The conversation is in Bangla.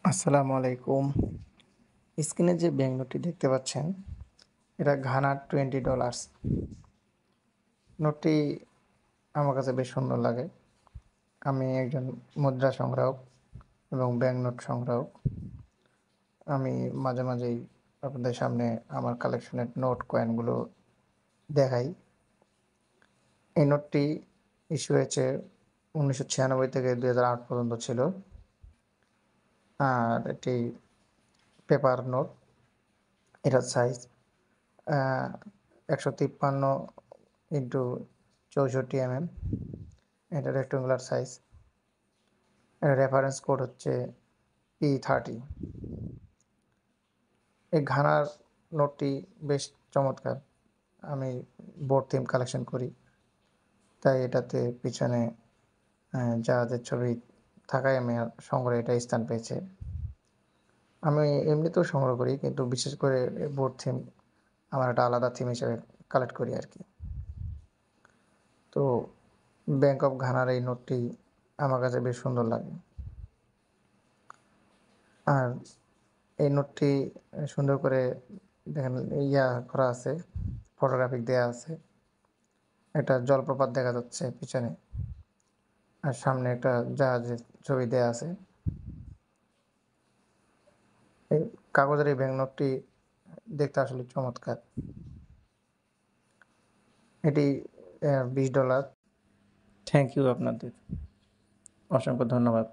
আসসালামু আলাইকুম। স্ক্রিনে যে ব্যাংক নোটটি দেখতে পাচ্ছেন, এটা ঘানার $20। নোটটি আমার কাছে বেশ সুন্দর লাগে। আমি একজন মুদ্রা সংগ্রাহক এবং ব্যাংক নোট সংগ্রাহক। আমি মাঝে মাঝেই আপনাদের সামনে আমার কালেকশনের নোট কয়েনগুলো দেখাই। এই নোটটি ইস্যু হয়েছে 1996 থেকে 2008 পর্যন্ত ছিল। আর এটি পেপার নোট। এটার সাইজ 153 ইন্টু 64 এটা রেক্ট্যাঙ্গুলার সাইজ। এর রেফারেন্স কোড হচ্ছে P30। এই ঘানার নোটটি বেশ চমৎকার। আমি বোর্ড থিম কালেকশন করি, তাই এটাতে পিছনে জাহাজের ছবি থাকায় আমি সংগ্রহে এটা স্থান পেয়েছে। আমি এমনিতেও সংগ্রহ করি, কিন্তু বিশেষ করে বোর্ড থিম আমার একটা আলাদা থিম হিসেবে কালেক্ট করি আর কি। তো ব্যাংক অফ ঘানার এই নোটটি আমার কাছে বেশ সুন্দর লাগে। আর এই নোটটি সুন্দর করে দেখেন করা আছে, ফটোগ্রাফিক দেয়া আছে। একটা জলপ্রপাত দেখা যাচ্ছে পিছনে, আর সামনে একটা জাহাজের ছবি দেয়া আছে। এই কাগজের এই ব্যাংক নোটটি দেখতে আসলে চমৎকার। এটি $20। থ্যাংক ইউ আপনাদের, অসংখ্য ধন্যবাদ।